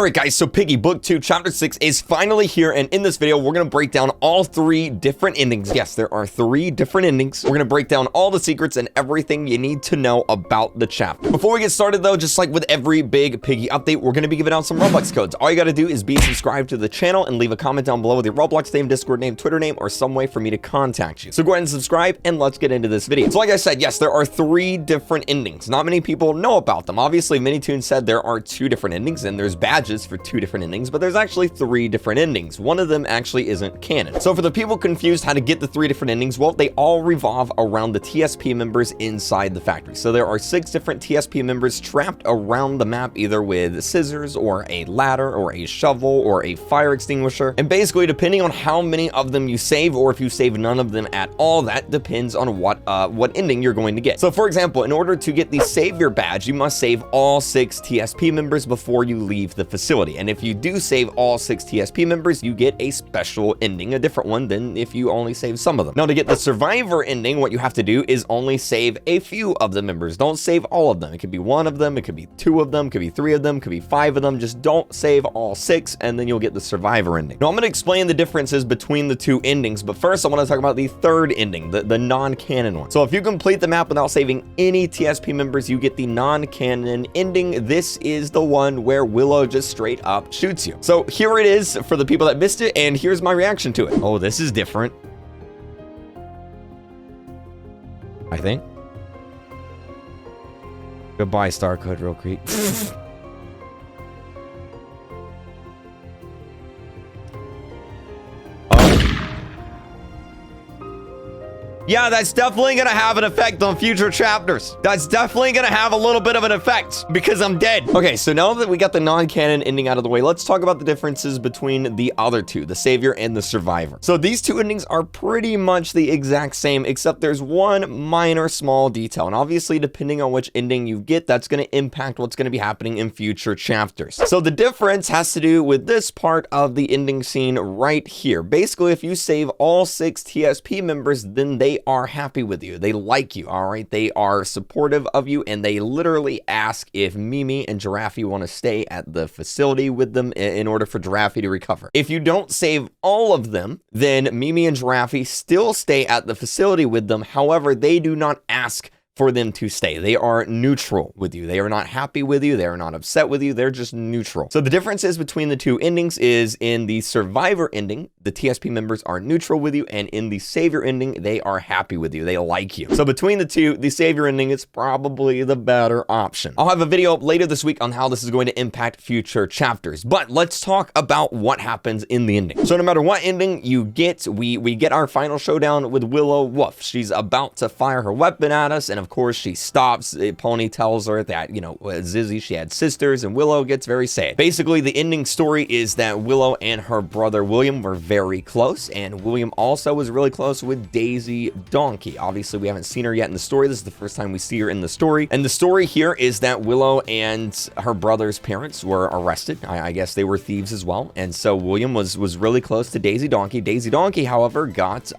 Alright guys, so Piggy Book 2 Chapter 6 is finally here, and in this video we're going to break down all 3 different endings. Yes, there are 3 different endings. We're going to break down all the secrets and everything you need to know about the chapter. Before we get started though, just like with every big Piggy update, we're going to be giving out some Robux codes. All you got to do is be subscribed to the channel and leave a comment down below with your Roblox name, Discord name, Twitter name, or some way for me to contact you. So go ahead and subscribe and let's get into this video. So like I said, yes, there are 3 different endings. Not many people know about them. Obviously, Minitoon said there are 2 different endings and there's badges for 2 different endings, but there's actually 3 different endings. One of them actually isn't canon. So for the people confused how to get the 3 different endings, well, they all revolve around the TSP members inside the factory. So there are 6 different TSP members trapped around the map, either with scissors or a ladder or a shovel or a fire extinguisher. And basically, depending on how many of them you save, or if you save none of them at all, that depends on what ending you're going to get. So for example, in order to get the savior badge, you must save all 6 TSP members before you leave the facility. And if you do save all 6 TSP members, you get a special ending, a different one than if you only save some of them. Now, to get the survivor ending, what you have to do is only save a few of the members. Don't save all of them. It could be 1 of them, it could be 2 of them, it could be 3 of them, it could be 5 of them. Just don't save all 6, and then you'll get the survivor ending. Now, I'm going to explain the differences between the 2 endings, but first I want to talk about the 3rd ending, the non-canon one. So if you complete the map without saving any TSP members, you get the non-canon ending. This is the one where Willow just straight up shoots you. So here it is for the people that missed it, and here's my reaction to it. Oh, this is different, I think. Goodbye, Star Code RealKreek. Yeah, that's definitely gonna have an effect on future chapters. That's definitely gonna have a little bit of an effect because I'm dead. Okay, so now that we got the non-canon ending out of the way, let's talk about the differences between the other 2, the savior and the survivor. So these 2 endings are pretty much the exact same, except there's one minor small detail. And obviously, depending on which ending you get, that's gonna impact what's gonna be happening in future chapters. So the difference has to do with this part of the ending scene right here. Basically, if you save all 6 TSP members, then they are happy with you. They like you, all right? They are supportive of you, and they literally ask if Mimi and Giraffe want to stay at the facility with them in order for Giraffe to recover. If you don't save all of them, then Mimi and Giraffe still stay at the facility with them. However, they do not ask for them to stay. They are neutral with you. They are not happy with you. They are not upset with you. They're just neutral. So the differences between the 2 endings is in the survivor ending, the TSP members are neutral with you, and in the savior ending, they are happy with you. They like you. So between the 2, the savior ending is probably the better option. I'll have a video up later this week on how this is going to impact future chapters, but let's talk about what happens in the ending. So no matter what ending you get, we get our final showdown with Willow Wolf. She's about to fire her weapon at us, and of course she stops. Pony tells her that, you know, Zizzy, she had sisters, and Willow gets very sad. Basically, the ending story is that Willow and her brother William were very close, and William also was really close with Daisy Donkey. Obviously, we haven't seen her yet in the story. This is the first time we see her in the story, and the story here is that Willow and her brother's parents were arrested. I guess they were thieves as well, and so William was really close to Daisy Donkey. Daisy Donkey, however, got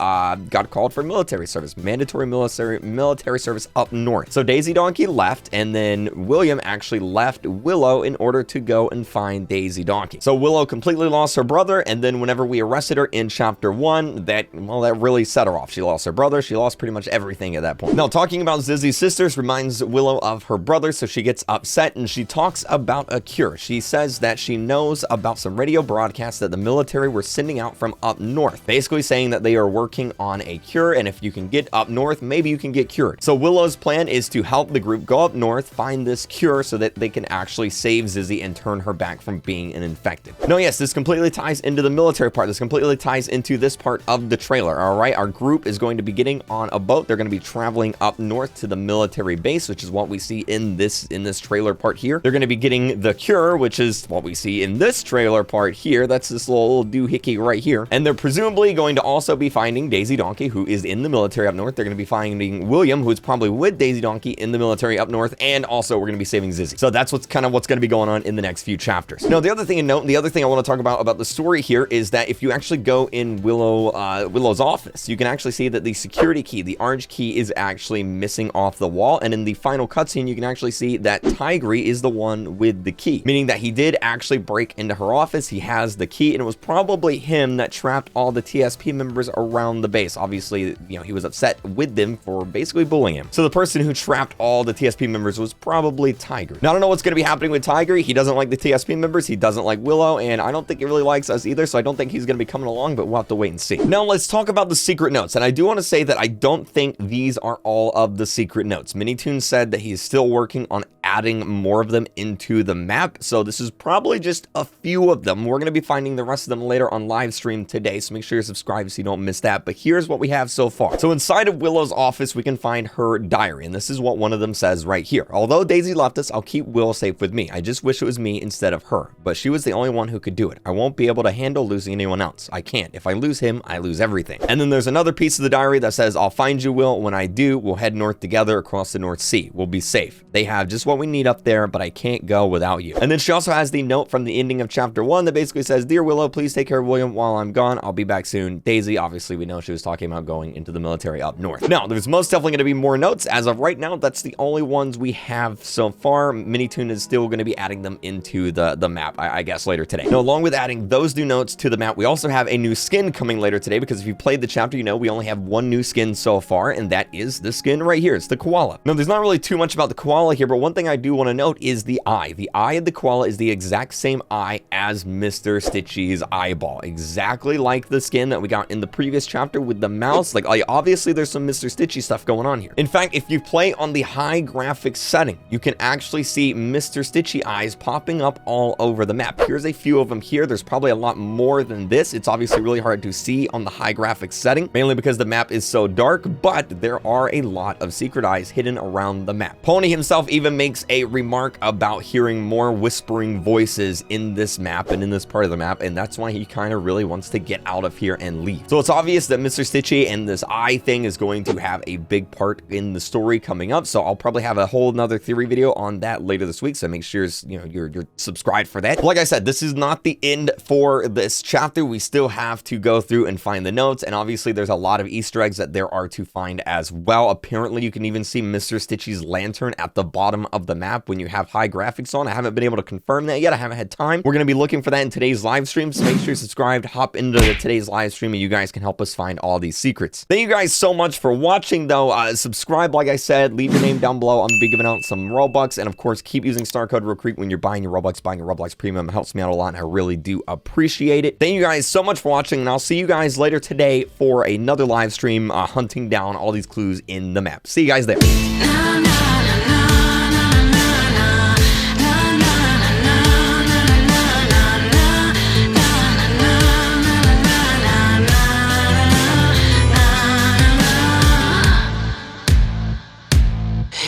called for military service, mandatory military service up north. So Daisy Donkey left, and then William actually left Willow in order to go and find Daisy Donkey. So Willow completely lost her brother, and then whenever we arrested her in chapter 1, that really set her off. She lost her brother. She lost pretty much everything at that point. Now, talking about Zizzy's sisters reminds Willow of her brother, so she gets upset, and she talks about a cure. She says that she knows about some radio broadcasts that the military were sending out from up north, basically saying that they are working on a cure, and if you can get up north, maybe you can get cured. So Willow's plan is to help the group go up north, find this cure so that they can actually save Zizzy and turn her back from being an infected. No, yes, this completely ties into the military part. This completely ties into this part of the trailer, all right? Our group is going to be getting on a boat. They're going to be traveling up north to the military base, which is what we see in this trailer part here. They're going to be getting the cure, which is what we see in this trailer part here. That's this little doohickey right here. And they're presumably going to also be finding Daisy Donkey, who is in the military up north. They're going to be finding William, who's probably with Daisy Donkey in the military up north, and also we're going to be saving Zizzy. So that's what's going to be going on in the next few chapters. Now, the other thing to note, the other thing I want to talk about the story here is that if you actually go in Willow's office, you can actually see that the security key, the orange key, is actually missing off the wall, and in the final cutscene, you can actually see that Tigry is the one with the key, meaning that he did actually break into her office. He has the key, and it was probably him that trapped all the TSP members around the base. Obviously, you know, he was upset with them for basically bullying him. So the person who trapped all the TSP members was probably Tigry. Now, I don't know what's going to be happening with Tigry. He doesn't like the TSP members. He doesn't like Willow, and I don't think he really likes us either, so I don't think he's going to be coming along, but we'll have to wait and see. Now, let's talk about the secret notes, and I do want to say that I don't think these are all of the secret notes. Minitoon said that he's still working on adding more of them into the map, so this is probably just a few of them. We're going to be finding the rest of them later on live stream today, so make sure you're subscribed so you don't miss that. But here's what we have so far. So inside of Willow's office, we can find her diary, and this is what one of them says right here. Although Daisy left us, I'll keep Will safe with me. I just wish it was me instead of her, but she was the only one who could do it. I won't be able to handle losing anyone else. I can't. If I lose him, I lose everything. And then there's another piece of the diary that says, I'll find you, Will. When I do, we'll head north together across the North Sea. We'll be safe. They have just what we need up there, but I can't go without you. And then she also has the note from the ending of chapter 1 that basically says, Dear Willow, please take care of William while I'm gone. I'll be back soon. Daisy, obviously we know she was talking about going into the military up north. Now, there's most definitely going to be more notes. As of right now, that's the only ones we have so far. Minitoon is still going to be adding them into the map, I guess, later today. Now, along with adding those new notes to the map, we also have a new skin coming later today, because if you played the chapter, you know we only have one new skin so far, and that is the skin right here. It's the koala. Now, there's not really too much about the koala here, but one thing I do want to note is the eye. The eye of the koala is the exact same eye as Mr. Stitchy's eyeball, exactly like the skin that we got in the previous chapter with the mouse. Like obviously there's some Mr. Stitchy stuff going on here. In fact, if you play on the high graphics setting, you can actually see Mr. Stitchy eyes popping up all over the map. Here's a few of them here. There's probably a lot more than this. It's obviously really hard to see on the high graphics setting, mainly because the map is so dark, but there are a lot of secret eyes hidden around the map. Pony himself even makes a remark about hearing more whispering voices in this map and in this part of the map, and that's why he kind of really wants to get out of here and leave. So it's obvious that Mr. Stitchy and this eye thing is going to have a big part in the story coming up, so I'll probably have a whole nother theory video on that later this week, so make sure you're subscribed for that. But like I said, this is not the end for this chapter. We still have to go through and find the notes, and obviously there's a lot of Easter eggs that there are to find as well. Apparently you can even see Mr. Stitchy's lantern at the bottom of the map when you have high graphics on. I haven't been able to confirm that yet. I haven't had time. We're going to be looking for that in today's live stream, so make sure you're subscribed, hop into today's live stream, and you guys can help us find all these secrets. Thank you guys so much for watching, though. Subscribe, like I said, leave your name down below. I'm going to be giving out some Robux, and of course, keep using star code RealKreek when you're buying your Robux, buying your Roblox Premium. It helps me out a lot, and I really do appreciate it. Thank you guys so much for watching, and I'll see you guys later today for another live stream hunting down all these clues in the map. See you guys there.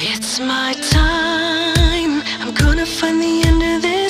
It's my time.